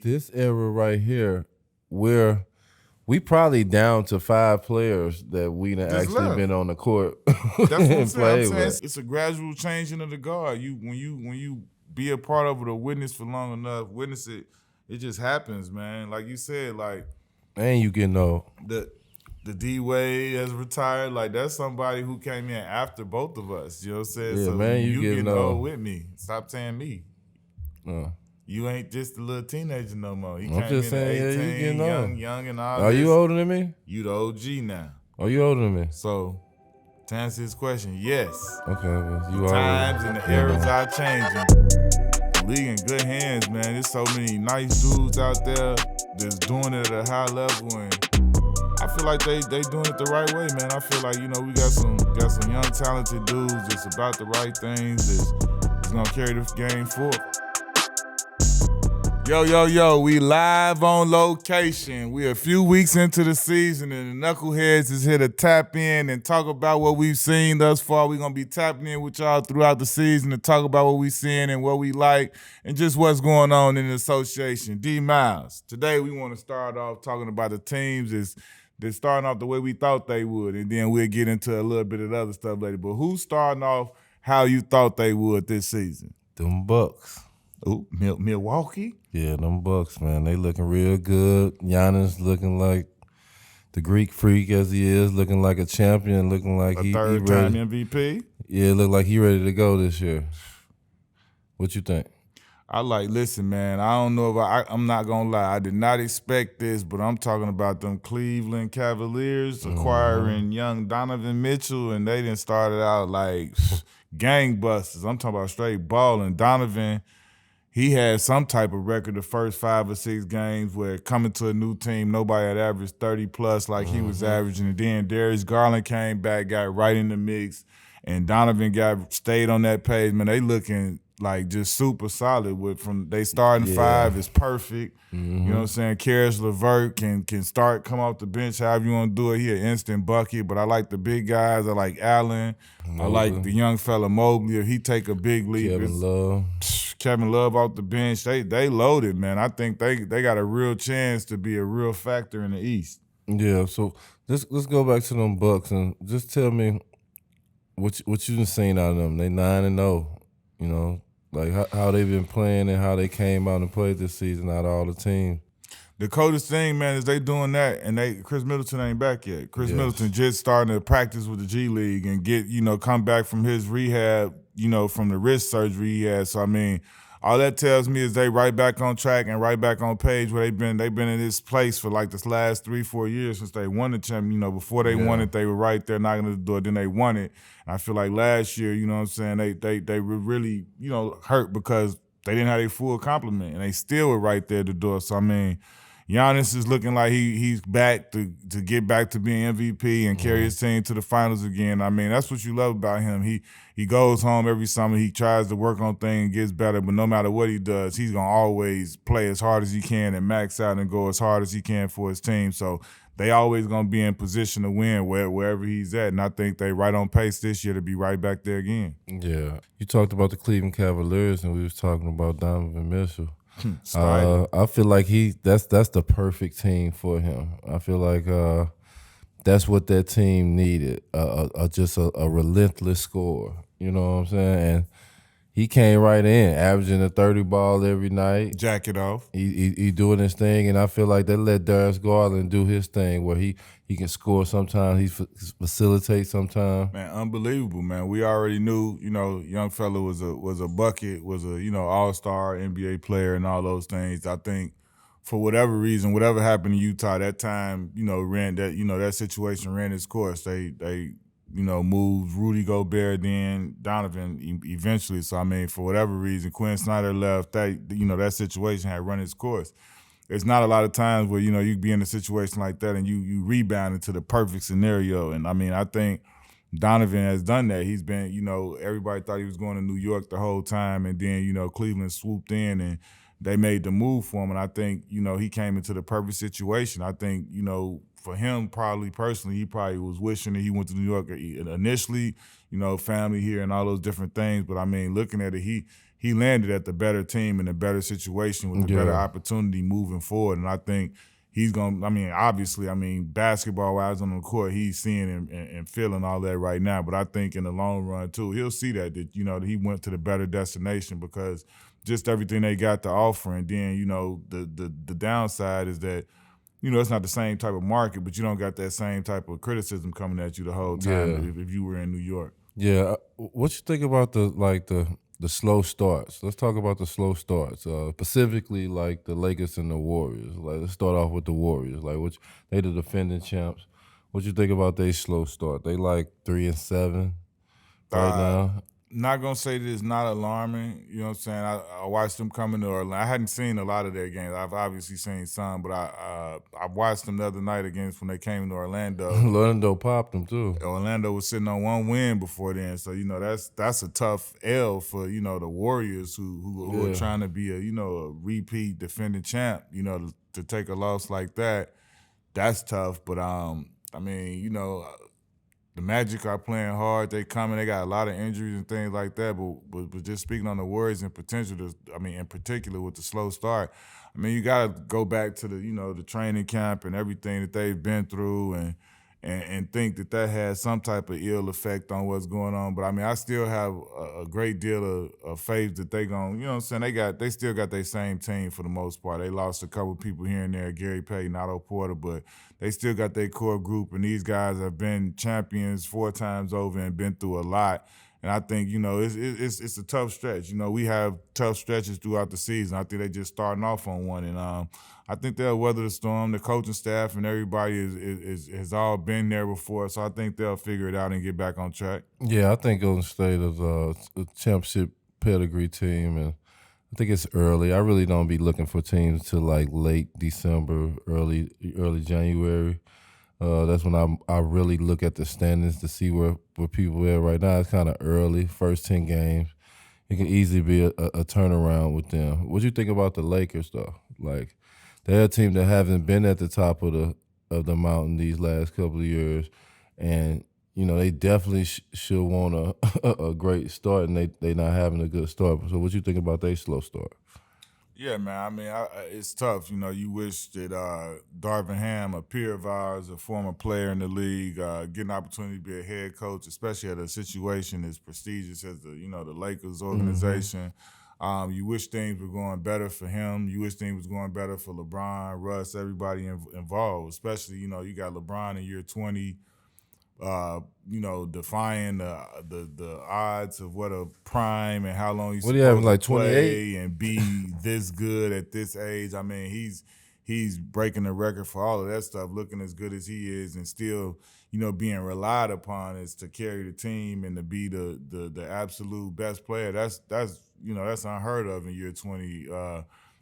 This era right here, we probably down to 5 players that we done Just actually left. been on the court That's what I'm and saying. I'm played saying with. it's a gradual changing of the guard. When you be a part of it or witness for long enough, witness it, it just happens, man. Like you said, like And you getting old. the D Wade has retired. Like that's somebody who came in after both of us. You know what I'm saying? Yeah, so man, you getting getting old old. with me. Stop saying me. You ain't just a little teenager no more. He I'm came just in saying, at yeah, you 18, getting old. young and all Are this. you older than me? You the OG now. Are you older than me? So to answer his question, yes. Okay, well, you The times already and the getting eras old. are changing. The league in good hands, man. There's so many nice dudes out there that's doing it at a high level, and I feel like they doing it the right way, man. I feel like, we got some young talented dudes that's about the right things that's gonna carry this game forward. Yo, we live on location. We a few weeks into the season and the Knuckleheads is here to tap in and talk about what we've seen thus far. We're going to be tapping in with y'all throughout the season to talk about what we've seen and what we like and just what's going on in the association. D Miles, today we want to start off talking about the teams that's starting off the way we thought they would, and then we'll get into a little bit of the other stuff later. But who's starting off how you thought they would this season? Them Bucks. Ooh, Milwaukee? Yeah, them Bucks, man. They looking real good. Giannis looking like the Greek freak as he is, looking like a champion, looking like he third-time ready. MVP? Yeah, look like he ready to go this year. What you think? Listen, man, I don't know if I'm not going to lie. I did not expect this, but I'm talking about them Cleveland Cavaliers acquiring young Donovan Mitchell, and they didn't start it out like gangbusters. I'm talking about straight balling. Donovan, he had some type of record the first 5 or 6 games where coming to a new team, nobody had averaged 30-plus like he was averaging. And then Darius Garland came back, got right in the mix, and Donovan stayed on that page. Man, they looking like just super solid. They starting 5 is perfect. You know what I'm saying? Karis LeVert can come off the bench however you want to do it. He an instant bucket, but I like the big guys. I like Allen. I like the young fella Mobley. If he take a big leap, Kevin Love off the bench. They loaded, man. I think they got a real chance to be a real factor in the East. Yeah, so let's go back to them Bucks and just tell me what you done seen out of them. They 9-0, like how they been playing and how they came out and played this season out of all the teams. The coldest thing, man, is they doing that, and Chris Middleton ain't back yet. Chris Middleton just starting to practice with the G League and come back from his rehab, from the wrist surgery he had. So I mean, all that tells me is they right back on track and right back on page where they've been in this place for like this last 3-4 years since they won the championship. Before they won it, they were right there knocking at the door. Then they won it. And I feel like last year, you know what I'm saying, they were really, hurt because they didn't have their full complement and they still were right there at the door. So I mean, Giannis is looking like he's back to get back to being MVP and carry his team to the finals again. I mean, that's what you love about him. He goes home every summer. He tries to work on things and gets better, but no matter what he does, he's going to always play as hard as he can and max out and go as hard as he can for his team. So they always going to be in position to win wherever he's at, and I think they right on pace this year to be right back there again. Yeah. You talked about the Cleveland Cavaliers, and we was talking about Donovan Mitchell. I feel like that's the perfect team for him. I feel like that's what that team needed, just a relentless scorer. You know what I'm saying? And he came right in, averaging a 30 ball every night. Jack it off. He doing his thing, and I feel like they let Darius Garland do his thing where he can score sometimes, he facilitates sometimes. Man, unbelievable, man. We already knew, young fella was a bucket, was a, all-star NBA player and all those things. I think for whatever reason, whatever happened in Utah that time, that situation ran its course. They moved Rudy Gobert, then Donovan eventually. So, I mean, for whatever reason, Quinn Snyder left, that situation had run its course. There's not a lot of times where, you be in a situation like that and you rebound into the perfect scenario. And, I mean, I think Donovan has done that. He's been, everybody thought he was going to New York the whole time, and then, Cleveland swooped in and they made the move for him. And I think, he came into the perfect situation. I think, for him, probably personally, he probably was wishing that he went to New York initially, family here and all those different things. But I mean, looking at it, he landed at the better team in a better situation with a better opportunity moving forward. And I think he's going to, obviously, basketball-wise on the court, he's seeing and feeling all that right now. But I think in the long run, too, he'll see that he went to the better destination because just everything they got to offer. And then, the downside is that, it's not the same type of market, but you don't got that same type of criticism coming at you the whole time if you were in New York. Yeah. What you think about the slow starts? Let's talk about the slow starts, specifically like the Lakers and the Warriors. Like, let's start off with the Warriors. Like, they the defending champs. What you think about their slow start? They like 3-7 right now. Not gonna say that it's not alarming. You know what I'm saying? I watched them coming to Orlando. I hadn't seen a lot of their games. I've obviously seen some, but I watched them the other night against when they came to Orlando. Orlando popped them too. Orlando was sitting on one win before then, so that's a tough L for the Warriors who are trying to be a repeat defending champ. To take a loss like that, that's tough. But the Magic are playing hard. They coming. They got a lot of injuries and things like that. But just speaking on the Warriors in potential, in particular with the slow start, you got to go back to the training camp and everything that they've been through and think that has some type of ill effect on what's going on. But I still have a great deal of faith that they going. They still got their same team for the most part. They lost a couple people here and there, Gary Payton, Otto Porter, but they still got their core group, and these guys have been champions 4 times over and been through a lot. And I think, it's a tough stretch. We have tough stretches throughout the season. I think they just starting off on one. And I think they'll weather the storm. The coaching staff and everybody has all been there before. So I think they'll figure it out and get back on track. Yeah, I think Golden State is a championship pedigree team. And I think it's early. I really don't be looking for teams till like late December, early January. That's when I really look at the standings to see where people are right now. It's kind of early, first 10 games. It can easily be a turnaround with them. What do you think about the Lakers, though? Like, they're a team that haven't been at the top of the mountain these last couple of years, and they definitely should want a great start, and they not having a good start. So, what you think about their slow start? Yeah, man. It's tough. You wish that Darvin Ham, a peer of ours, a former player in the league, get an opportunity to be a head coach, especially at a situation as prestigious as the Lakers organization. Mm-hmm. You wish things were going better for him. You wish things was going better for LeBron, Russ, everybody involved. Especially, you got LeBron in year 20. Defying the odds of what a prime and how long he's supposed to play and be this good at this age. He's breaking the record for all of that stuff, looking as good as he is and still, being relied upon as to carry the team and to be the absolute best player. That's unheard of in year 20.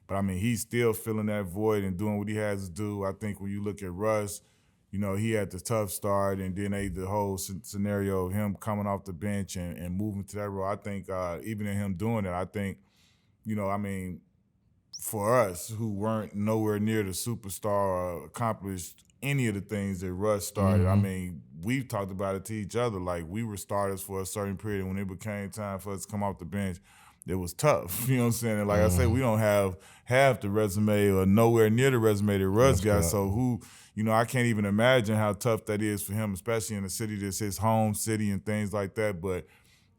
But he's still filling that void and doing what he has to do. I think when you look at Russ, he had the tough start, and then the whole scenario of him coming off the bench and moving to that role. I think even in him doing it, I think, for us who weren't nowhere near the superstar or accomplished any of the things that Russ started, mm-hmm. We've talked about it to each other. Like, we were starters for a certain period, and when it became time for us to come off the bench, it was tough. You know what I'm saying? And like I say, we don't have half the resume or nowhere near the resume that Russ got. So who, I can't even imagine how tough that is for him, especially in a city that's his home city and things like that. But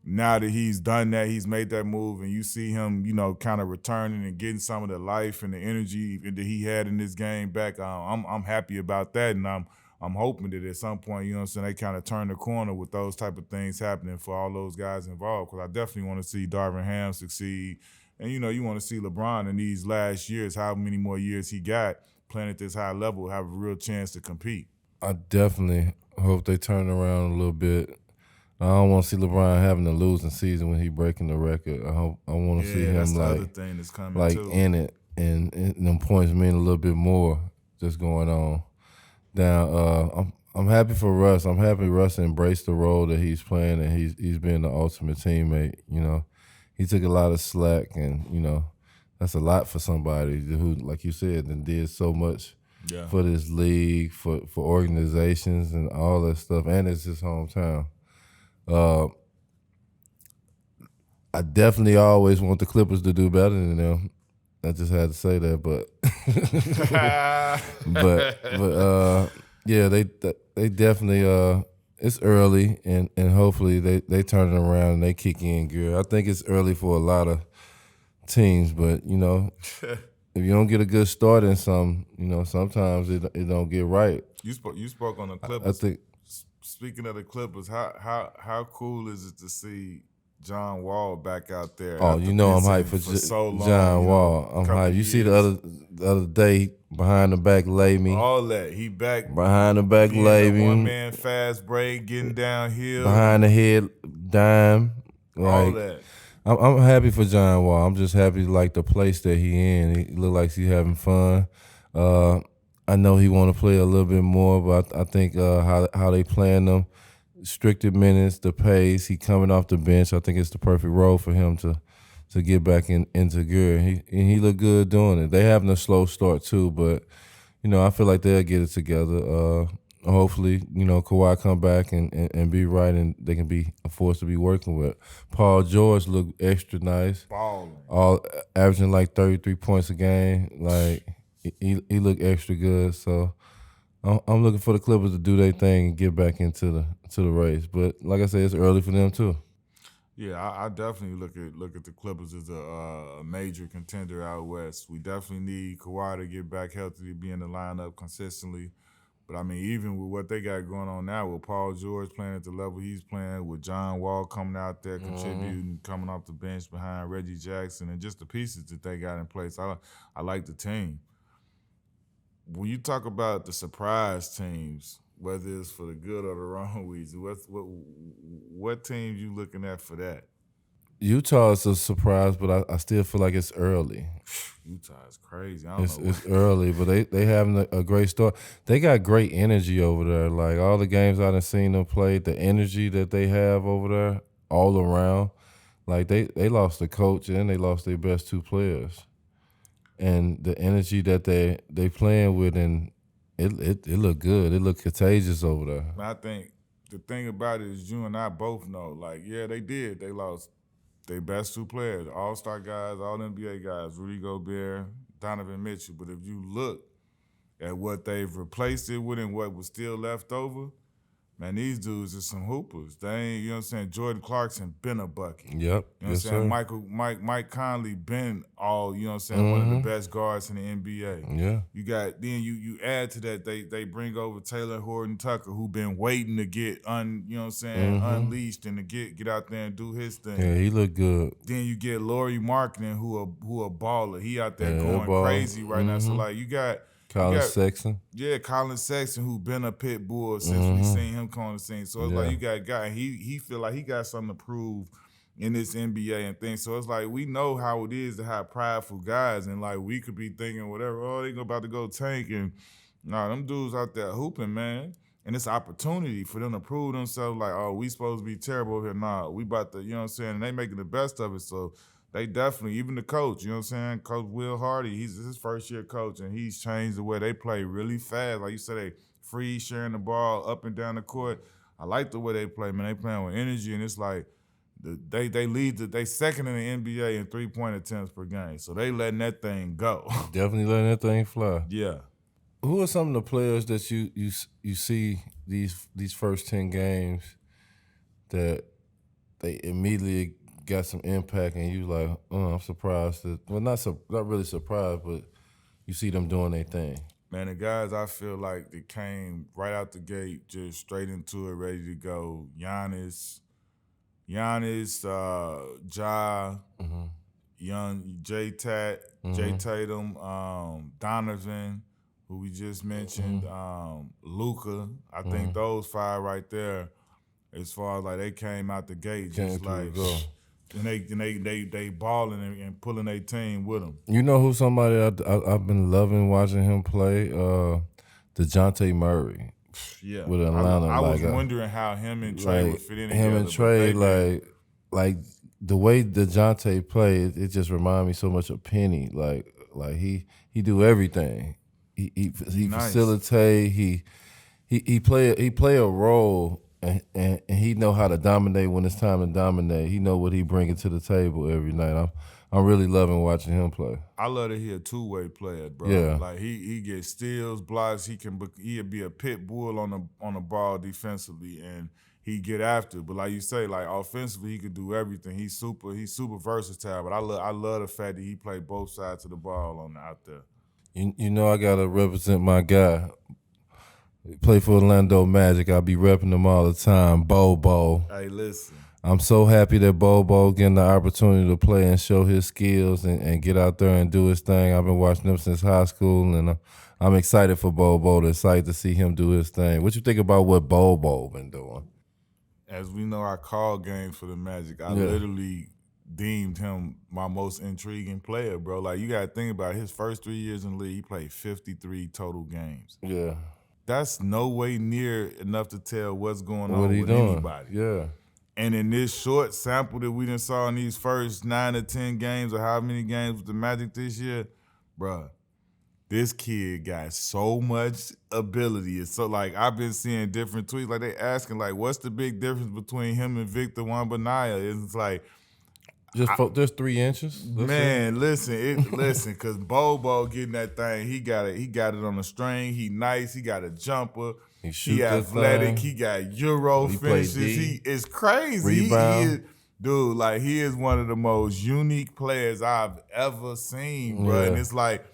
now that he's done that, he's made that move, and you see him, kind of returning and getting some of the life and the energy that he had in this game back. I'm happy about that, and I'm hoping that at some point, they kind of turn the corner with those type of things happening for all those guys involved. Because I definitely want to see Darvin Ham succeed, and you want to see LeBron in these last years, how many more years he got playing at this high level, have a real chance to compete. I definitely hope they turn around a little bit. I don't want to see LeBron having a losing season when he breaking the record. I want to see him that's the like, other thing that's coming too. In it, and them points mean a little bit more just going on. Now, I'm happy for Russ. I'm happy Russ embraced the role that he's playing, and he's been the ultimate teammate. He took a lot of slack, and that's a lot for somebody who, like you said, and did so much for this league, for organizations, and all that stuff. And it's his hometown. I definitely always want the Clippers to do better than them. I just had to say that, but yeah, they definitely it's early and hopefully they turn it around and they kick in good. I think it's early for a lot of teams, but if you don't get a good start in some, sometimes it don't get right. You spoke on the Clippers. I think. Speaking of the Clippers, how cool is it to see John Wall back out there? Oh, I'm hyped for so long, John Wall. I'm hyped. You see the other day behind the back lay me. All that he back behind the back lay me. 1-man fast break, getting downhill, behind the head dime. All that. I'm happy for John Wall. I'm just happy like the place that he in. He look like he's having fun. I know he want to play a little bit more, but I think how they playing them, restricted minutes, the pace, he coming off the bench. I think it's the perfect role for him to get back into gear. He look good doing it. They having a slow start too, but I feel like they'll get it together. Hopefully, Kawhi come back and be right, and they can be a force to be working with. Paul George look extra nice, balling, averaging like 33 points a game. Like he look extra good. So I'm looking for the Clippers to do their thing and get back into the race. But like I said, it's early for them too. Yeah, I definitely look at the Clippers as a major contender out west. We definitely need Kawhi to get back healthy, to be in the lineup consistently. But, I mean, even with what they got going on now, with Paul George playing at the level he's playing, with John Wall coming out there contributing, coming off the bench behind Reggie Jackson, and just the pieces that they got in place, I like the team. When you talk about the surprise teams, whether it's for the good or the wrong reason, what teams you looking at for that? Utah is a surprise, but I still feel like it's early. Utah is crazy. It's early, but they having a great start. They got great energy over there. Like all the games I done seen them play, the energy that they have over there all around. Like they lost the coach and they lost their best two players. And the energy that they playing with, and it look good. It look contagious over there. I think the thing about it is you and I both know, like, yeah, they did. They lost their best two players, all-star guys, all-NBA guys, Rudy Gobert, Donovan Mitchell. But if you look at what they've replaced it with and what was still left over, man, these dudes are some hoopers. They ain't, you know what I'm saying, Jordan Clarkson been a bucket. Yep. You know what I'm saying? Sir. Mike Conley been all, you know what I'm saying, one of the best guards in the NBA. Yeah. You got, then you add to that, they bring over Taylor Horton Tucker, who been waiting to get you know what I'm saying, unleashed and to get out there and do his thing. Yeah, he look good. Then you get Lauri Markkanen, who a baller. He out there going crazy right now. So like you got Colin Sexton. Yeah, Colin Sexton, who been a pit bull since we seen him come on the scene. So it's like you got a guy, he feel like he got something to prove in this NBA and things. So it's like we know how it is to have prideful guys, and like we could be thinking whatever, they about to go tank, and them dudes out there hooping, man. And it's an opportunity for them to prove themselves like, we supposed to be terrible here. Nah, we about to, you know what I'm saying, and they making the best of it. So they definitely, even the coach, you know what I'm saying, Coach Will Hardy, he's his first year coach, and he's changed the way they play really fast. Like you said, they free sharing the ball up and down the court. I like the way they play, man. They playing with energy, and it's like they second in the NBA in 3-point attempts per game. So they letting that thing go. Definitely letting that thing fly. Yeah. Who are some of the players that you see these first 10 games that they immediately got some impact, and you like, I'm surprised that, well, not really surprised, but you see them doing their thing? Man, the guys I feel like that came right out the gate, just straight into it, ready to go. Giannis, Ja, young Jay Tatum, Donovan, who we just mentioned, Luka. I think those five right there, as far as like they came out the gate, just like. And they balling and pulling their team with them. You know who somebody I've been loving watching him play? DeJounte Murray. Yeah, with Atlanta. I was wondering how him and Trey would fit in together. Him and Trey, like the way DeJounte played, it just reminded me so much of Penny. Like he do everything. He nice. Facilitate. He play a role and he know how to dominate when it's time to dominate. He know what he bringing to the table every night. I'm really loving watching him play. I love that he a two-way player, bro. Yeah. Like he gets steals, blocks. He'll be a pit bull on the ball defensively, and he get after. But like you say, like offensively, he could do everything. He's super versatile. But I love the fact that he played both sides of the ball out there. You know I gotta represent my guy. Play for Orlando Magic. I be repping him all the time. Bobo. Hey, listen. I'm so happy that Bobo getting the opportunity to play and show his skills and get out there and do his thing. I've been watching him since high school, and I'm excited for Bobo. Excited to see him do his thing. What you think about what Bobo been doing? As we know, I call games for the Magic. I literally deemed him my most intriguing player, bro. Like, you got to think about it. His first 3 years in the league, he played 53 total games. Yeah. That's no way near enough to tell what's going on with anybody. Yeah. And in this short sample that we done saw in these first 9 or 10 games, or how many games with the Magic this year, bruh, this kid got so much ability. It's so, like, I've been seeing different tweets. Like, they asking, like, what's the big difference between him and Victor Wembanyama? It's like, just 3 inches. Man, listen, because Bobo getting that thing, he got it on the string. He nice. He got a jumper. He athletic. He got Euro finishes. He is crazy. Rebound. He is one of the most unique players I've ever seen, bro. Yeah. And it's like,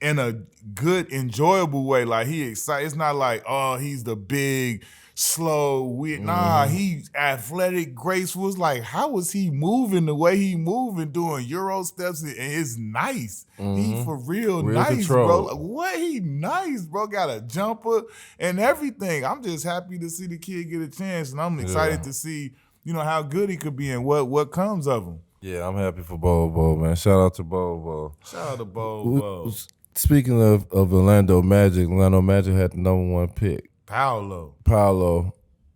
in a good, enjoyable way. Like, he excited. It's not like, oh, he's the big, slow, weird. Nah, he's athletic, graceful. It's like, how was he moving the way he moving, doing Euro steps, and it's nice. He for real nice, control. bro. Like, what? He nice, bro. Got a jumper and everything. I'm just happy to see the kid get a chance, and I'm excited to see, how good he could be and what comes of him. Yeah, I'm happy for Bobo, man. Shout out to Bobo. Shout out to Bobo. Speaking of Orlando Magic had the #1 pick. Paolo.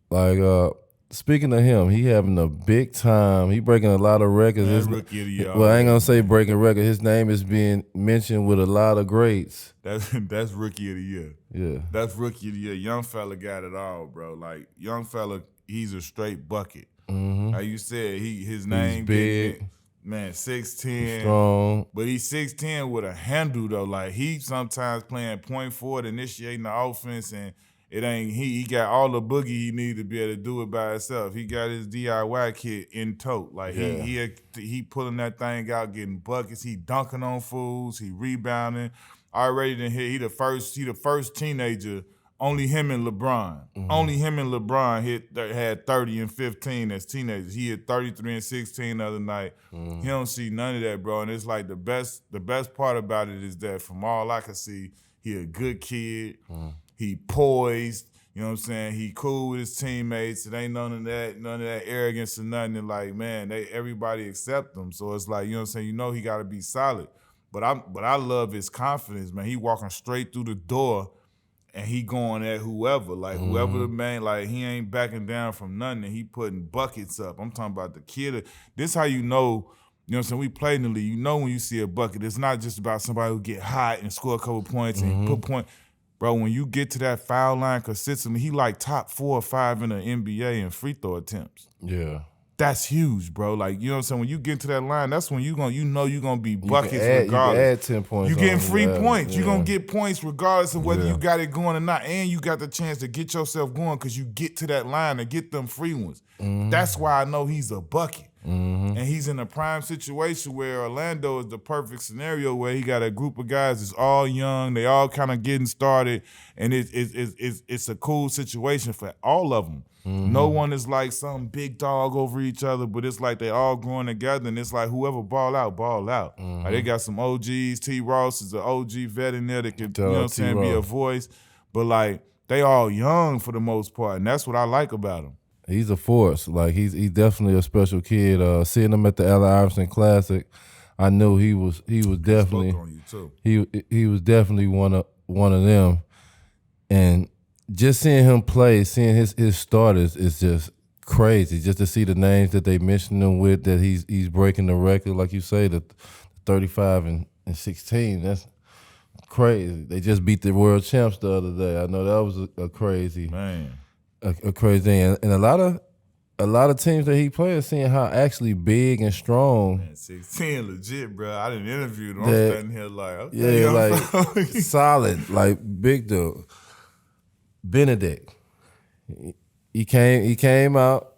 Like, speaking of him, he having a big time. He breaking a lot of records. His rookie of the year. Well, I ain't gonna say breaking record. His name is being mentioned with a lot of greats. That's rookie of the year. Yeah. That's rookie of the year. Young fella got it all, bro. Like, young fella, he's a straight bucket. Like you said, his name he's big. Man, 6'10", strong, but he's 6'10" with a handle though. Like, he sometimes playing point forward, initiating the offense, and it ain't he got all the boogie he need to be able to do it by himself. He got his DIY kit in tote. Like, he pulling that thing out, getting buckets. He dunking on fools. He rebounding. Already done hit. He the first teenager. Only him and LeBron. Only him and LeBron had 30 and 15 as teenagers. He hit 33 and 16 the other night. He don't see none of that, bro. And it's like the best part about it is that, from all I can see, he a good kid. He poised. You know what I'm saying? He cool with his teammates. It ain't none of that arrogance or nothing. And like, man, everybody accept him. So it's like, you know what I'm saying? He got to be solid. But I love his confidence, man. He walking straight through the door. And he going at whoever, like whoever the man, like he ain't backing down from nothing. And he putting buckets up. I'm talking about the kid. This how you know what I'm saying? We play in the league. You know when you see a bucket, it's not just about somebody who get hot and score a couple points and put points. Bro, when you get to that foul line consistently, he like top 4 or 5 in the NBA in free throw attempts. Yeah. That's huge, bro. Like, you know what I'm saying? When you get to that line, that's when you're gonna be buckets regardless. You can add 10 points. You getting free points. You're gonna get points regardless of whether you got it going or not. And you got the chance to get yourself going because you get to that line and get them free ones. That's why I know he's a bucket. And he's in a prime situation where Orlando is the perfect scenario where he got a group of guys that's all young, they all kind of getting started, and it's a cool situation for all of them. No one is like some big dog over each other, but it's like they all growing together, and it's like whoever ball out. Like, they got some OGs. T. Ross is an OG vet in there that can, you know what I'm saying, be a voice. But like, they all young for the most part, and that's what I like about him. He's a force. Like, he's definitely a special kid. Seeing him at the Allen Iverson Classic, I knew he was definitely on you too. He was definitely one of them. And just seeing him play, seeing his starters is just crazy. Just to see the names that they mentioned him with, that he's breaking the record, like you say, the 35 and 16. That's crazy. They just beat the world champs the other day. I know that was a crazy. Man. a crazy thing, and a lot of teams that he plays, seeing how actually big and strong. Man, 16 legit, bro. I didn't interview them. I'm That- standing here like, okay, Yeah, like solid, like big dude. Benedict, he came out.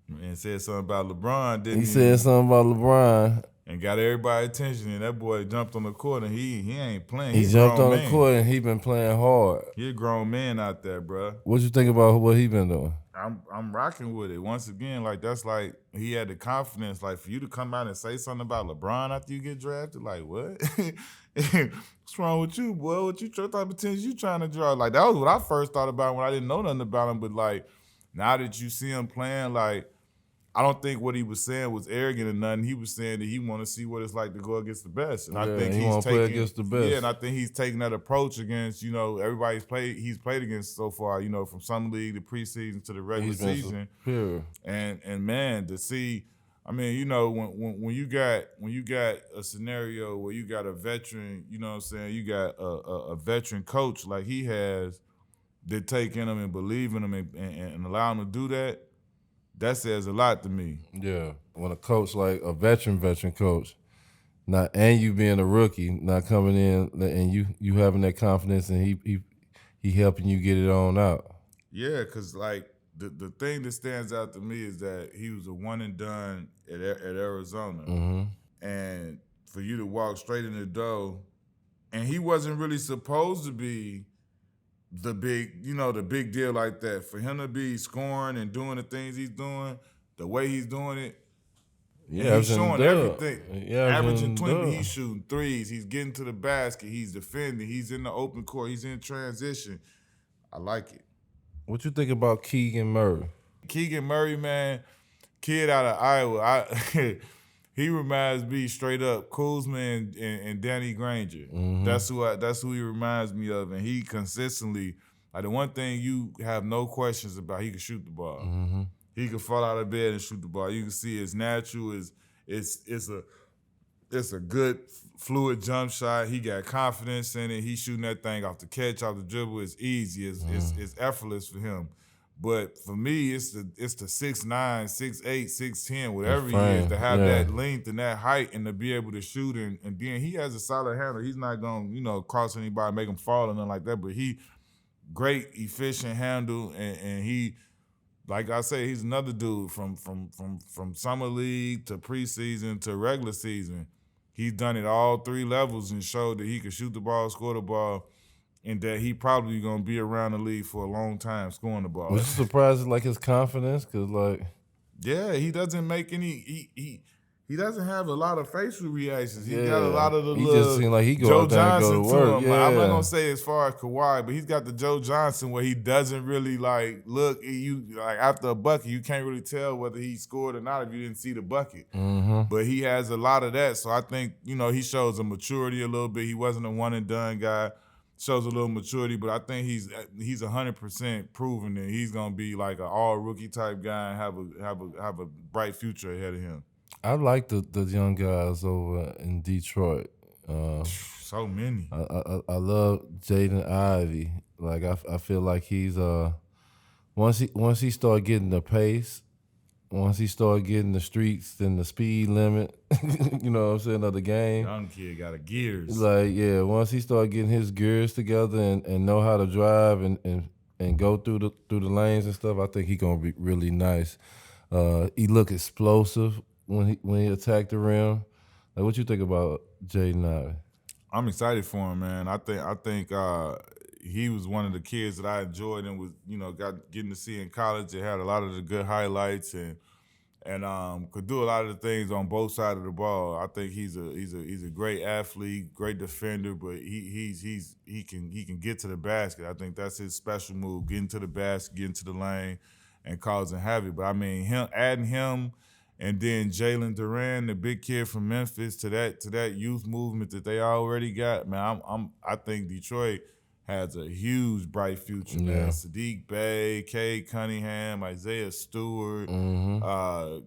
and said something about LeBron, didn't he? He said something about LeBron. And got everybody's attention, and that boy jumped on the court, and he ain't playing. He He's jumped on man. the court and he been playing hard. He a grown man out there, bro. What you think about what he been doing? I'm rocking with it. Once again, like that's like he had the confidence. Like for you to come out and say something about LeBron after you get drafted, like what? What's wrong with you, boy? What type of attention you trying to draw? Like that was what I first thought about when I didn't know nothing about him. But like now that you see him playing, like I don't think what he was saying was arrogant or nothing. He was saying that he want to see what it's like to go against the best, and I think he he's play against the best. Yeah, and I think he's taking that approach against everybody's he's played against so far. From summer league to preseason to the regular season. And man, to see, I mean, when you got a scenario where you got a veteran, you know what I'm saying, you got a veteran coach like he has that take in him and believe in him and allow him to do that. That says a lot to me. Yeah, when a coach like a veteran coach, and you being a rookie, not coming in and you having that confidence and he helping you get it on out. Yeah, because like the thing that stands out to me is that he was a one and done at Arizona, and for you to walk straight in the door, and he wasn't really supposed to be the big deal like that. For him to be scoring and doing the things he's doing, the way he's doing it, he's showing everything. Averaging 20, he's shooting threes, he's getting to the basket, he's defending, he's in the open court, he's in transition. I like it. What you think about Keegan Murray? Keegan Murray, man, kid out of Iowa. He reminds me straight up Kuzma and Danny Granger. That's who he reminds me of, and he consistently, like the one thing you have no questions about, he can shoot the ball. He can fall out of bed and shoot the ball. You can see it's natural. It's a good fluid jump shot. He got confidence in it. He's shooting that thing off the catch, off the dribble. It's easy. It's effortless for him. But for me, it's the 6'9", 6'8", 6'10", whatever he is, to have that length and that height and to be able to shoot and then he has a solid handle. He's not gonna, cross anybody, make him fall or nothing like that. But he great, efficient handle and he, like I say, he's another dude from summer league to preseason to regular season. He's done it all three levels and showed that he could shoot the ball, score the ball, and that he probably gonna be around the league for a long time scoring the ball. Was you surprised at like his confidence? Cause like, yeah, he doesn't make any. He doesn't have a lot of facial reactions. He got a lot of the he just seemed like he go Joe out there and Johnson go to work. him. I'm not gonna say as far as Kawhi, but he's got the Joe Johnson where he doesn't really like look. You like after a bucket, you can't really tell whether he scored or not if you didn't see the bucket. But he has a lot of that, so I think he shows a maturity a little bit. He wasn't a one and done guy. Shows a little maturity, but I think he's 100% proven that he's gonna be like an all rookie type guy and have a bright future ahead of him. I like the young guys over in Detroit. So many. I love Jaden Ivey. Like I feel like he's once he start getting the pace, once he start getting the streaks and the speed limit, you know what I'm saying, of the game. Young kid got a gears. Like, yeah, once he start getting his gears together and know how to drive and go through the lanes and stuff, I think he gonna be really nice. He look explosive when he attacked the rim. Like, what you think about Jaden Ivey? I'm excited for him, man. I think he was one of the kids that I enjoyed and was, getting to see in college. It had a lot of the good highlights and could do a lot of the things on both sides of the ball. I think he's a great athlete, great defender, but he can get to the basket. I think that's his special move, getting to the basket, getting to the lane, and causing havoc. But I mean, adding him and then Jalen Duran, the big kid from Memphis, to that youth movement that they already got, man, I think Detroit has a huge bright future, man. Sadiq Bey, Cade Cunningham, Isaiah Stewart,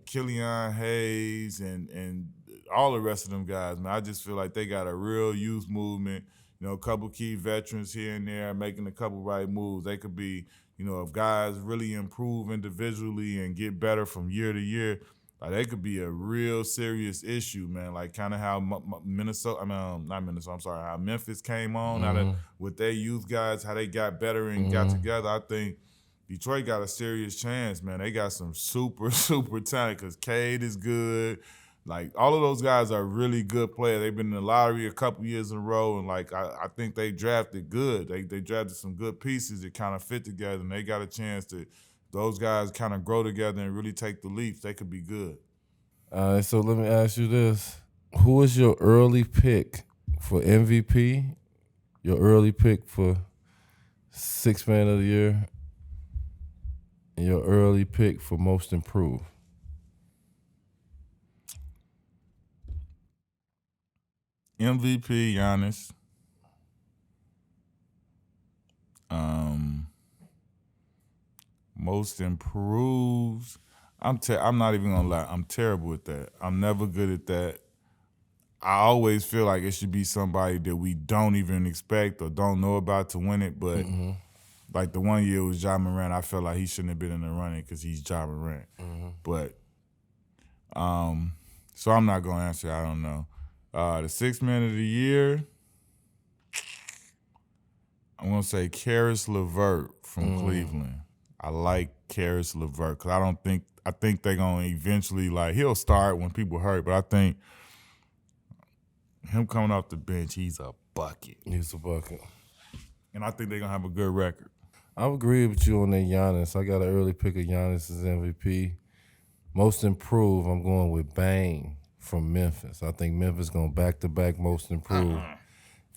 Killian Hayes, and all the rest of them guys, man. I just feel like they got a real youth movement. A couple key veterans here and there making a couple right moves. They could be, if guys really improve individually and get better from year to year, like that could be a real serious issue, man. Like kind of how Minnesota, not Minnesota, I'm sorry, how Memphis came on out of with their youth guys, how they got better and got together. I think Detroit got a serious chance, man. They got some super, super talent because Cade is good. Like, all of those guys are really good players. They've been in the lottery a couple years in a row, and, like, I think they drafted good. They drafted some good pieces that kind of fit together, and they got a chance to those guys kind of grow together and really take the leaps. They could be good. All right, so let me ask you this. Who is your early pick for MVP, your early pick for Sixth Man of the Year, and your early pick for Most Improved? MVP, Giannis. Most improved. I'm not even gonna lie. I'm terrible at that. I'm never good at that. I always feel like it should be somebody that we don't even expect or don't know about to win it. But like the one year it was Ja Morant, I felt like he shouldn't have been in the running because he's Ja Morant. But so I'm not gonna answer. I don't know. The Sixth Man of the Year, I'm gonna say Karis LeVert from Cleveland. I like Karis LeVert because I think they're gonna eventually, like, he'll start when people hurt, but I think him coming off the bench, he's a bucket. He's a bucket. And I think they're gonna have a good record. I agree with you on that Giannis. I got an early pick of Giannis as MVP. Most Improved, I'm going with Bane from Memphis. I think Memphis going back-to-back Most Improved.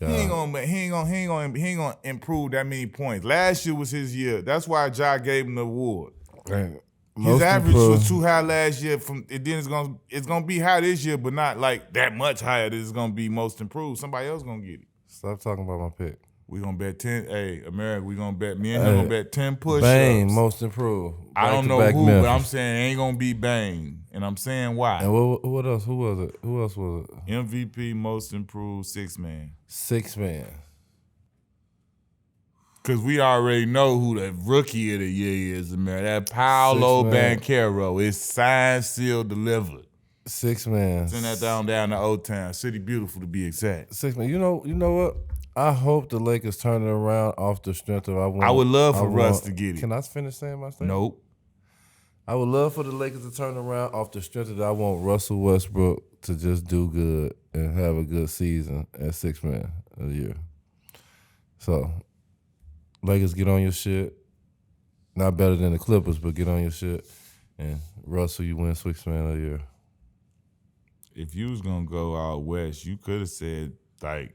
He ain't gonna improve that many points. Last year was his year. That's why Ja gave him the award. His average was too high last year. It's gonna be high this year, but not like that much higher. This is gonna be Most Improved. Somebody else gonna get it. Stop talking about my pick. We gonna bet 10. Hey, America, we gonna bet. Me and him gonna bet 10 push-ups. Bane, Most Improved. I don't know who, Memphis. But I'm saying it ain't gonna be Bane, and I'm saying why. And what else? Who was it? Who else was it? MVP, Most Improved, Sixth Man. Sixth Man. Because we already know who the rookie of the year is, man. That Paolo Banchero is signed, sealed, delivered. Sixth Man. Send that down to Old Town. City Beautiful, to be exact. Sixth Man. You know what? I hope the Lakers turn it around off the strength of I would love for Russ to get it. Can I finish saying my statement? Nope. I would love for the Lakers to turn around off the strength that I want Russell Westbrook to just do good and have a good season at Sixth Man of the Year. So, Lakers, get on your shit. Not better than the Clippers, but get on your shit. And Russell, you win Sixth Man of the Year. If you was going to go out west, you could have said, like,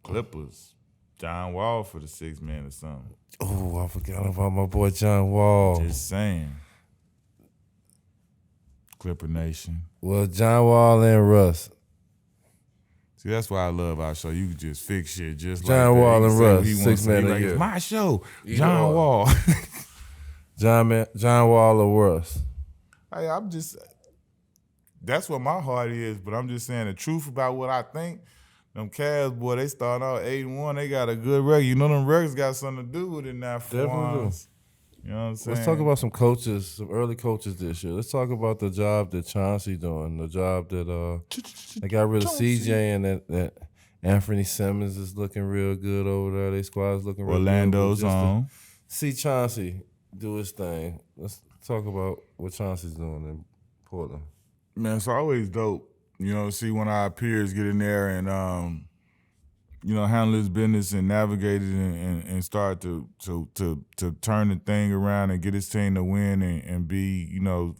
Clippers, John Wall for the Sixth Man or something. Oh, I forgot about my boy John Wall. Just saying. Clipper Nation. Well, John Wall and Russ. See, that's why I love our show. You can just fix shit just John like that. Wall and Russ, Sixth Man of the Year. It's my show. John Wall. John Wall or Russ. Hey, that's what my heart is, but I'm just saying the truth about what I think. Them Cavs, boy, they starting out 8-1. They got a good record. Them records got something to do with it now for us. You know what I'm saying? Let's talk about some coaches, some early coaches this year. Let's talk about the job that Chauncey doing, the job that they got rid of CJ and that Anthony Simmons is looking real good over there. They squad's looking real Orlando's good. on. See Chauncey do his thing. Let's talk about what Chauncey's doing in Portland. Man, it's always dope. See one of our peers get in there and, handle his business and navigate it and start to turn the thing around and get his team to win and be,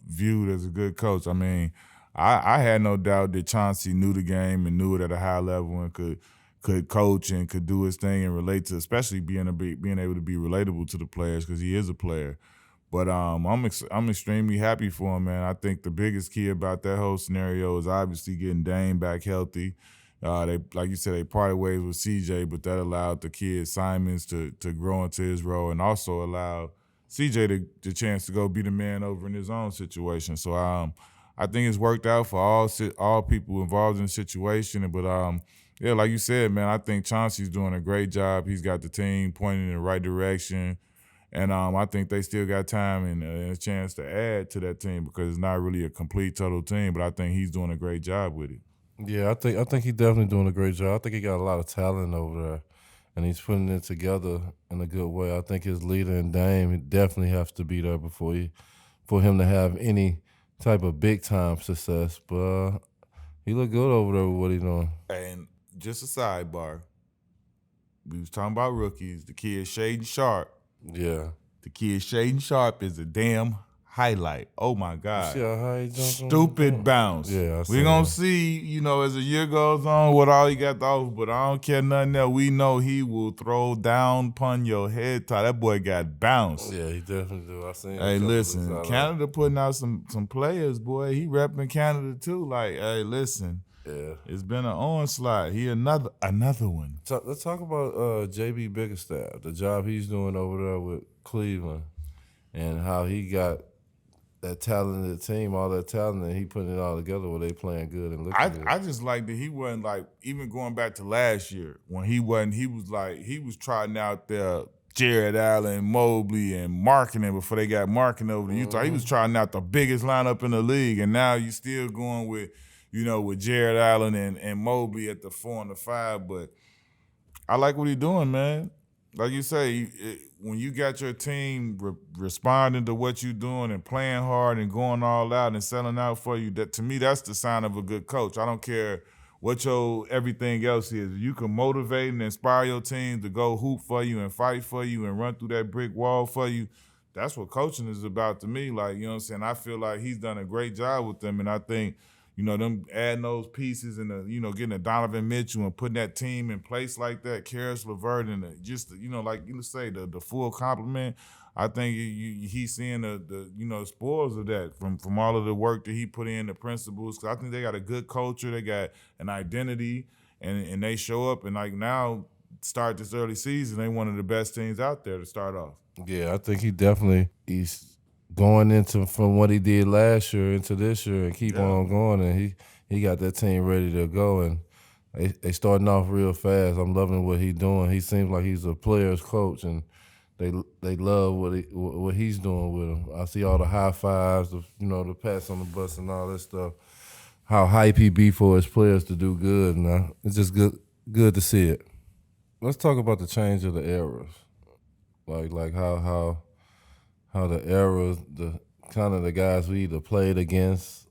viewed as a good coach. I mean, I had no doubt that Chauncey knew the game and knew it at a high level and could coach and could do his thing and relate to, especially being able to be relatable to the players because he is a player. But I'm extremely happy for him, man. I think the biggest key about that whole scenario is obviously getting Dame back healthy. They, like you said, they parted ways with CJ, but that allowed the kid Simons to grow into his role and also allowed CJ the chance to go be the man over in his own situation. So I think it's worked out for all people involved in the situation. But yeah, like you said, man, I think Chauncey's doing a great job. He's got the team pointing in the right direction. And I think they still got time and a chance to add to that team because it's not really a complete total team. But I think he's doing a great job with it. Yeah, I think he's definitely doing a great job. I think he got a lot of talent over there, and he's putting it together in a good way. I think his leader and Dame he definitely has to be there for him to have any type of big time success. But he look good over there with what he's doing. And just a sidebar, we was talking about rookies. The kid Shaden Sharp. Yeah. The kid Shaden Sharp is a damn highlight. Oh my God. You see how high he jumped on Stupid bounce. Yeah, We're going to see, as the year goes on, what all he got to offer, but I don't care nothing else. We know he will throw down upon your head. That boy got bounced. Yeah, he definitely do. I seen. Hey, listen, Canada putting out some players, boy. He repping Canada too. Like, hey, listen. Yeah, it's been an onslaught. He another one. So let's talk about JB Bickerstaff, the job he's doing over there with Cleveland, and how he got that talented team, all that talent, and he putting it all together where they playing good and looking good. I just like that he wasn't like, even going back to last year when he was trotting out there Jared Allen, Mobley, and Markkanen before they got Markkanen over to Utah. He was trotting out the biggest lineup in the league, and now you still going with with Jared Allen and Mobley at the 4 and the 5. But I like what he's doing, man. Like you say, when you got your team responding to what you're doing and playing hard and going all out and selling out for you, that to me, that's the sign of a good coach. I don't care what your everything else is. You can motivate and inspire your team to go hoop for you and fight for you and run through that brick wall for you. That's what coaching is about to me. Like, you know what I'm saying? I feel like he's done a great job with them, and I think them adding those pieces and getting a Donovan Mitchell and putting that team in place like that, Karis LeVert, and just like you say, the full complement. I think he's seeing the spoils of that from all of the work that he put in, the principles. Because I think they got a good culture, they got an identity, and they show up and like now start this early season, they one of the best teams out there to start off. Yeah, I think he's going into from what he did last year into this year and keep on going, and he got that team ready to go, and they starting off real fast. I'm loving what he's doing. He seems like he's a player's coach, and they love what he's doing with them. I see all the high fives, the pats on the bus and all that stuff. How hype he be for his players to do good, and it's just good to see it. Let's talk about the change of the eras, like how the eras, the kind of the guys we either played against,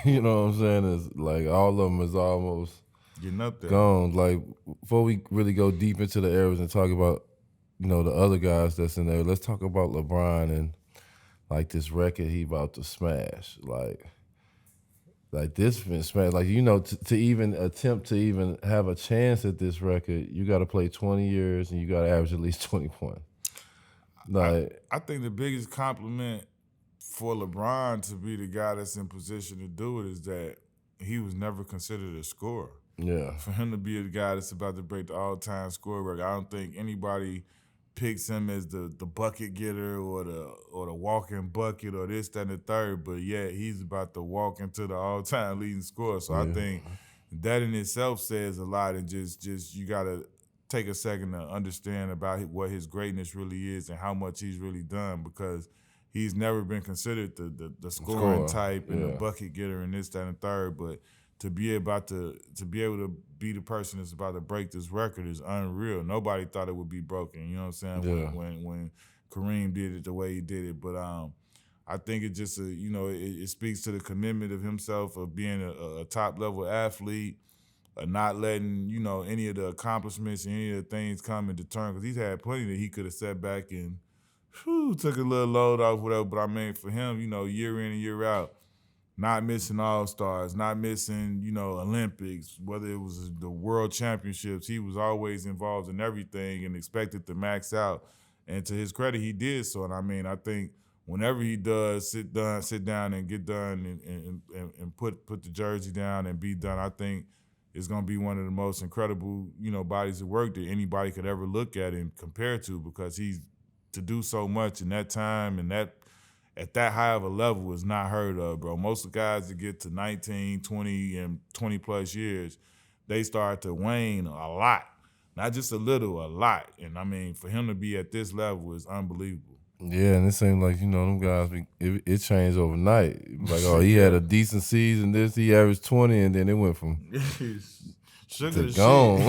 you know what I'm saying, is like all of them is almost getting up there. Gone. Like before we really go deep into the eras and talk about, the other guys that's in there, let's talk about LeBron and like this record he about to smash. Like this been smashed. Like, to even attempt to even have a chance at this record, you got to play 20 years and you got to average at least 20 points. Like, I think the biggest compliment for LeBron to be the guy that's in position to do it is that he was never considered a scorer. Yeah. For him to be the guy that's about to break the all-time score record, I don't think anybody picks him as the bucket getter or the walking bucket or this, that, and the third, but yet he's about to walk into the all-time leading scorer. So I think that in itself says a lot, and just you got to take a second to understand about what his greatness really is and how much he's really done, because he's never been considered the scoring type and the bucket getter and this, that, and the third. But to be able to be the person that's about to break this record is unreal. Nobody thought it would be broken. You know what I'm saying? Yeah. When Kareem did it the way he did it, but I think it just it speaks to the commitment of himself of being a top level athlete. Not letting, any of the accomplishments and any of the things come and determine, because he's had plenty that he could have sat back and took a little load off, whatever. But I mean, for him, year in and year out, not missing All-Stars, not missing, Olympics, whether it was the World Championships, he was always involved in everything and expected to max out. And to his credit, he did so. And I mean, I think whenever he does sit down and get done and put the jersey down and be done, I think it's going to be one of the most incredible, bodies of work that anybody could ever look at and compare to, because he's to do so much in that time and that at that high of a level is not heard of, bro. Most of the guys that get to 19, 20, and 20-plus years, they start to wane a lot. Not just a little, a lot. And I mean, for him to be at this level is unbelievable. Yeah, and it seemed like, them guys, it changed overnight. Like, he had a decent season. He averaged 20, and then it went from sugar to gone.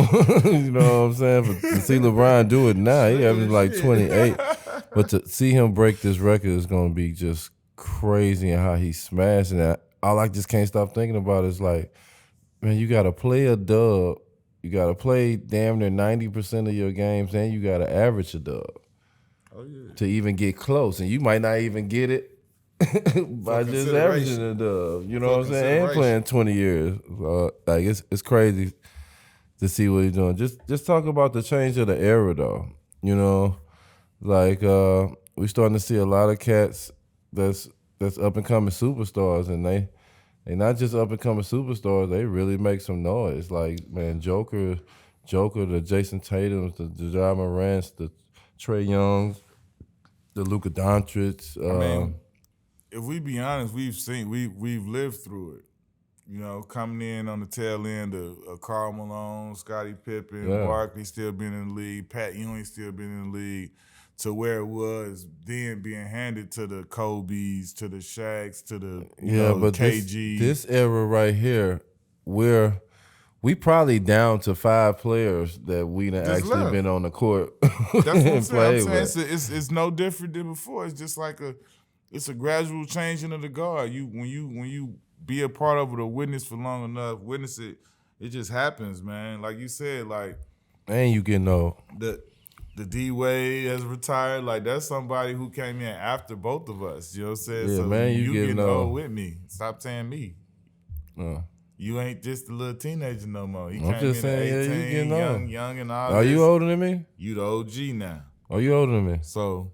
You know what I'm saying? But to see LeBron do it now, he averaged like 28. But to see him break this record is going to be just crazy, and how he's smashing that. All I just can't stop thinking about is like, man, you got to play a dub. You got to play damn near 90% of your games, and you got to average a dub. Oh, yeah. To even get close. And you might not even get it by just averaging a dub. You know what I'm saying? And playing 20 years. Like, it's crazy to see what he's doing. Just talk about the change of the era, though. Like, we starting to see a lot of cats that's up and coming superstars, and they not just up and coming superstars, they really make some noise. Like, man, Joker, the Jason Tatums, the Ja Morants, the Trae Youngs, the Luka Doncic. I mean, if we be honest, we've lived through it. Coming in on the tail end of Karl Malone, Scottie Pippen, Barkley still been in the league, Pat Ewing still been in the league, to where it was then being handed to the Kobe's, to the Shaqs, to the but KG. This era right here, we probably down to 5 players that we done actually been on the court. That's what I'm saying. It's no different than before. It's just like it's a gradual changing of the guard. When you be a part of it or witness for long enough, witness it, it just happens, man. Like you said, like, and you getting old. The D-Wade has retired. Like, that's somebody who came in after both of us. You know what I'm saying? Yeah, so man, you getting old with me. Stop saying me. Uh. You ain't just a little teenager no more. I'm just saying, 18, you getting young and all. Are you older than me? You the OG now. Are you older than me? So,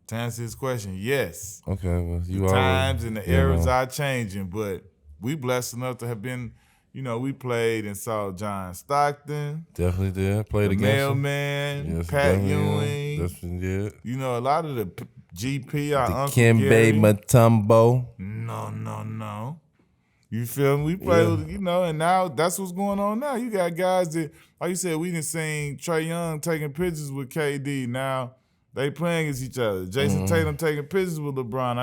to answer his question, yes. Okay, well, the times and the eras are changing, but we blessed enough to have been, we played and saw John Stockton. Definitely did. Played against Mailman, yes, Pat Ewing. Definitely did. A lot of the GP, our Uncle Kembe Gary. Mutombo. No. You feel me? We play, and now that's what's going on now. You got guys that, like you said, we done seen Trae Young taking pictures with KD. Now they playing against each other. Jason Tatum taking pictures with LeBron.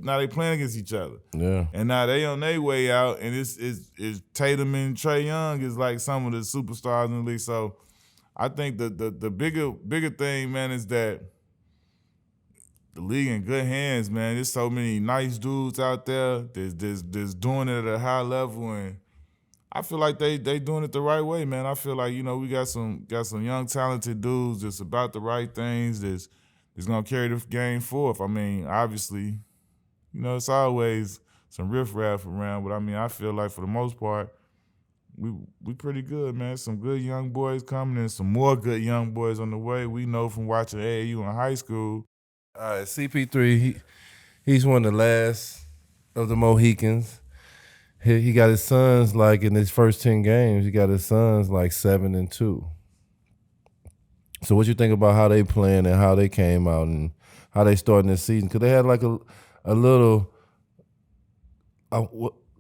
Now they playing against each other. Yeah. And now they on their way out, and it's Tatum and Trae Young is like some of the superstars in the league. So I think the bigger thing, man, is that the league in good hands, man. There's so many nice dudes out there that's doing it at a high level, and I feel like they doing it the right way, man. I feel like we got some young talented dudes that's about the right things that's gonna carry the game forth. I mean, obviously, it's always some riffraff around, but I mean, I feel like for the most part, we pretty good, man. Some good young boys coming and some more good young boys on the way. We know from watching AAU in high school. CP3, he's one of the last of the Mohicans. He got his sons, like, in his first 10 games, he got his sons like 7-2. So what you think about how they playing and how they came out and how they starting this season? Because they had like a little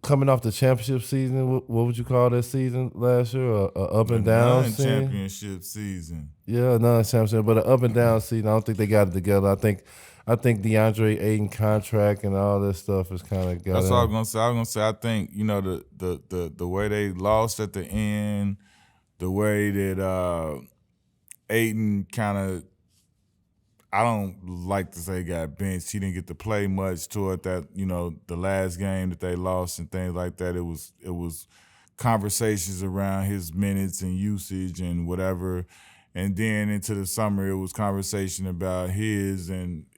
coming off the championship season. What would you call that season last year? A up and down season? Non-championship season. Yeah, non-championship, but an up and down season. I don't think they got it together. I think DeAndre Ayton contract and all this stuff is kind of got. That's what I was gonna say. I was gonna say I think the way they lost at the end, the way that Ayton kind of, I don't like to say got benched. He didn't get to play much toward that, the last game that they lost and things like that. It was conversations around his minutes and usage and whatever. And then into the summer, it was conversation about his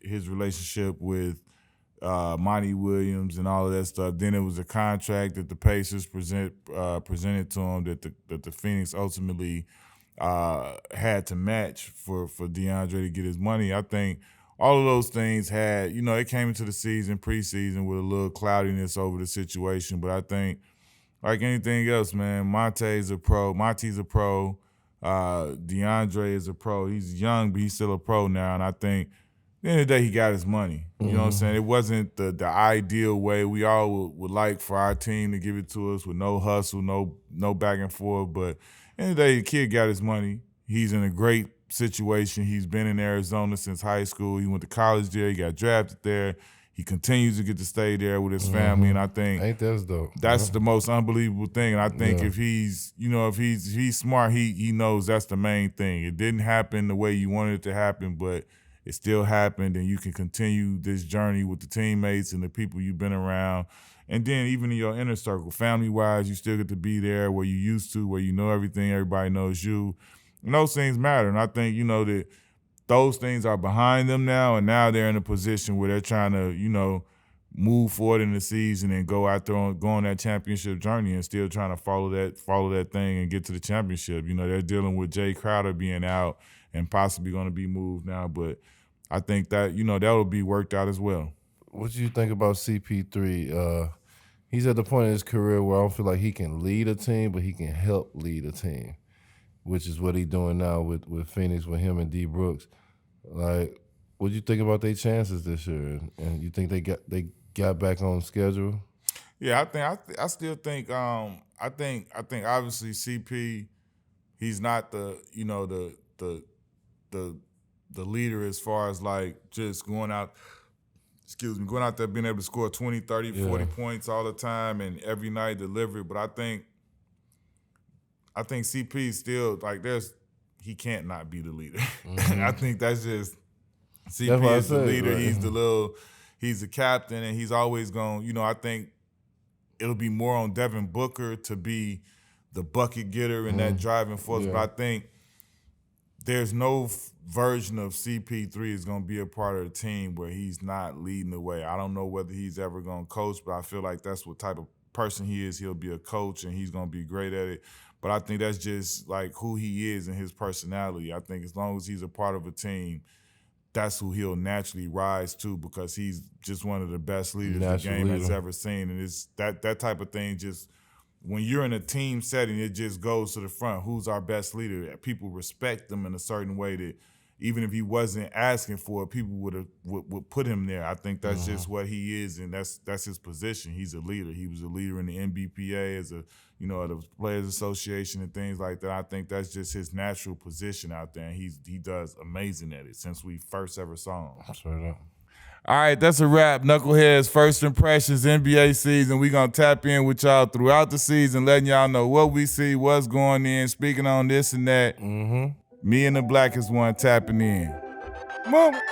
relationship with Monty Williams and all of that stuff. Then it was a contract that the Pacers presented to him that the Phoenix ultimately had to match for DeAndre to get his money. I think all of those things had, it came into the preseason with a little cloudiness over the situation. But I think, like anything else, man, Monty's a pro. DeAndre is a pro. He's young, but he's still a pro now. And I think at the end of the day, he got his money. You know what I'm saying? It wasn't the ideal way. We all would like for our team to give it to us with no hustle, no back and forth. But at the end of the day, the kid got his money. He's in a great situation. He's been in Arizona since high school. He went to college there. He got drafted there. He continues to get to stay there with his family, and I think ain't that dope? That's the most unbelievable thing. And I think if he's smart, he knows that's the main thing. It didn't happen the way you wanted it to happen, but it still happened, and you can continue this journey with the teammates and the people you've been around. And then even in your inner circle, family-wise, you still get to be there where you used to, where you know everything, everybody knows you. And those things matter. And I think, that those things are behind them now, and now they're in a position where they're trying to, move forward in the season and go out there go on that championship journey and still trying to follow that thing and get to the championship. They're dealing with Jay Crowder being out and possibly going to be moved now, but I think that, that will be worked out as well. What do you think about CP3? He's at the point in his career where I don't feel like he can lead a team, but he can help lead a team, which is what he's doing now with Phoenix, with him and D. Brooks. Like, what do you think about their chances this year? And you think they got back on schedule? Yeah, I still think I think obviously CP, he's not the leader as far as like just going out there being able to score 20, 30, 40 points all the time and every night deliver. But I think CP still like he can't not be the leader. Mm-hmm. I think that's just CP is the leader. Right? He's the captain, and he's always going. I think it'll be more on Devin Booker to be the bucket getter and that driving force. Yeah. But I think there's no version of CP3 is going to be a part of the team where he's not leading the way. I don't know whether he's ever going to coach, but I feel like that's what type of person he is. He'll be a coach, and he's going to be great at it. But I think that's just like who he is and his personality. I think as long as he's a part of a team, that's who he'll naturally rise to, because he's just one of the best leaders the game has ever seen. And it's that type of thing, just when you're in a team setting, it just goes to the front. Who's our best leader? People respect them in a certain way that even if he wasn't asking for it, people would put him there. I think that's just what he is, and that's his position. He's a leader. He was a leader in the NBPA as the Players Association and things like that. I think that's just his natural position out there, and he does amazing at it since we first ever saw him. Straight up. All right, that's a wrap. Knuckleheads First Impressions NBA season. We're going to tap in with y'all throughout the season, letting y'all know what we see, what's going in, speaking on this and that. Mm-hmm. Me and the Blackest One tapping in. Mama.